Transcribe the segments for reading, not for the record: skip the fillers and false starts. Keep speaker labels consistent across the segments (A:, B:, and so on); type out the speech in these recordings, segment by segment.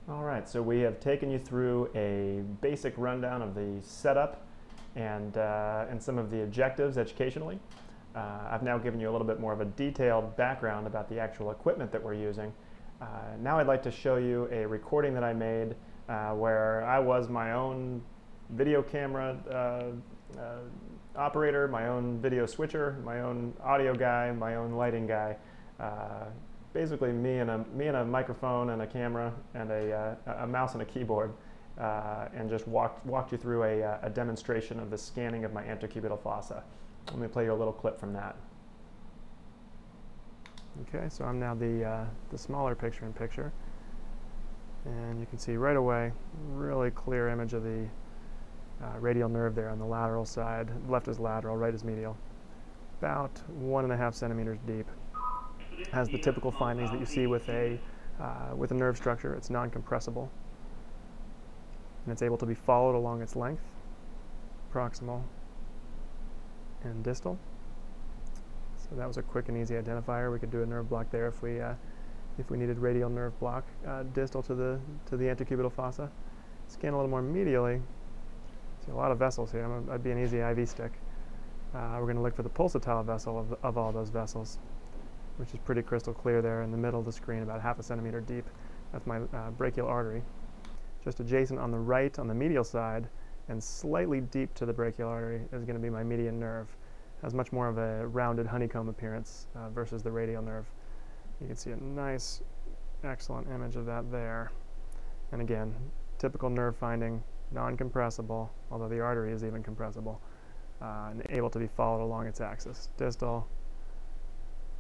A: Alright, so we have taken you through a basic rundown of the setup and some of the objectives educationally. I've now given you a little bit more of a detailed background about the actual equipment that we're using. Now I'd like to show you a recording that I made where I was my own video camera operator, my own video switcher, my own audio guy, my own lighting guy. Basically me and a microphone and a camera and a mouse and a keyboard, and just walked you through a demonstration of the scanning of my antecubital fossa. Let me play you a little clip from that. Okay, so I'm now the smaller picture-in-picture, and you can see right away really clear image of the radial nerve there on the lateral side. Left is lateral, right is medial. About 1.5 centimeters deep. Has the typical findings that you see with a nerve structure. It's non-compressible, and it's able to be followed along its length, proximal and distal. So that was a quick and easy identifier. We could do a nerve block there if we needed radial nerve block distal to the antecubital fossa. Scan a little more medially. See a lot of vessels here. I'd be an easy IV stick. We're going to look for the pulsatile vessel of all those vessels, which is pretty crystal clear there in the middle of the screen, about 0.5 centimeter deep. That's my brachial artery. Just adjacent on the right, on the medial side, and slightly deep to the brachial artery is going to be my median nerve. Has much more of a rounded honeycomb appearance versus the radial nerve. You can see a nice, excellent image of that there. And again, typical nerve finding, non-compressible, although the artery is even compressible, and able to be followed along its axis, distal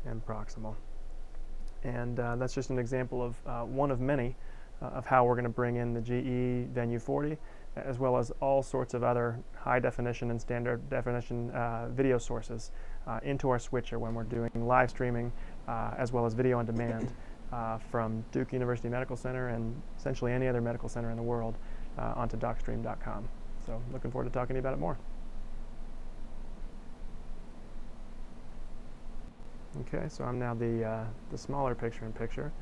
A: and proximal. And that's just an example of one of many of how we're going to bring in the GE Venue 40, as well as all sorts of other high definition and standard definition video sources into our switcher when we're doing live streaming, as well as video on demand from Duke University Medical Center and essentially any other medical center in the world onto DOCSTREAM.com. So looking forward to talking to you about it more. Okay, so I'm now the smaller picture-in-picture.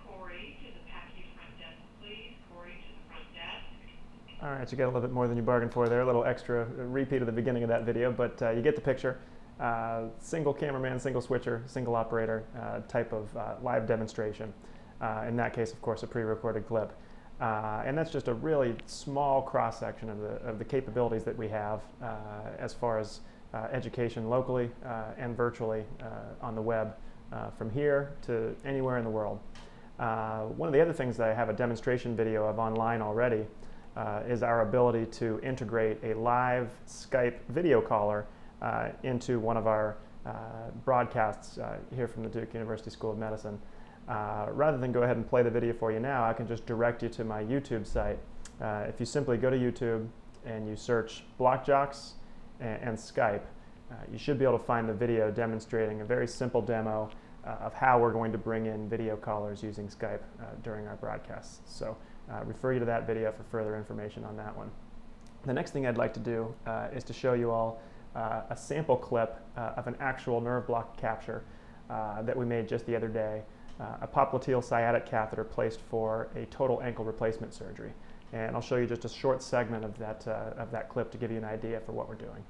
B: Corey, to the package front desk, please. Corey, to the front desk.
A: All right, you got a little bit more than you bargained for there. A little extra repeat of the beginning of that video, but you get the picture. Single cameraman, single switcher, single operator type of live demonstration. In that case, of course, a pre-recorded clip. And that's just a really small cross-section of the capabilities that we have as far as education locally and virtually on the web, from here to anywhere in the world. One of the other things that I have a demonstration video of online already is our ability to integrate a live Skype video caller into one of our broadcasts here from the Duke University School of Medicine. Rather than go ahead and play the video for you now, I can just direct you to my YouTube site. If you simply go to YouTube and you search BLOCKJOCKS and Skype, you should be able to find the video demonstrating a very simple demo of how we're going to bring in video callers using Skype during our broadcasts. So refer you to that video for further information on that one. The next thing I'd like to do is to show you all a sample clip of an actual nerve block capture that we made just the other day, a popliteal sciatic catheter placed for a total ankle replacement surgery. And I'll show you just a short segment of that clip to give you an idea for what we're doing.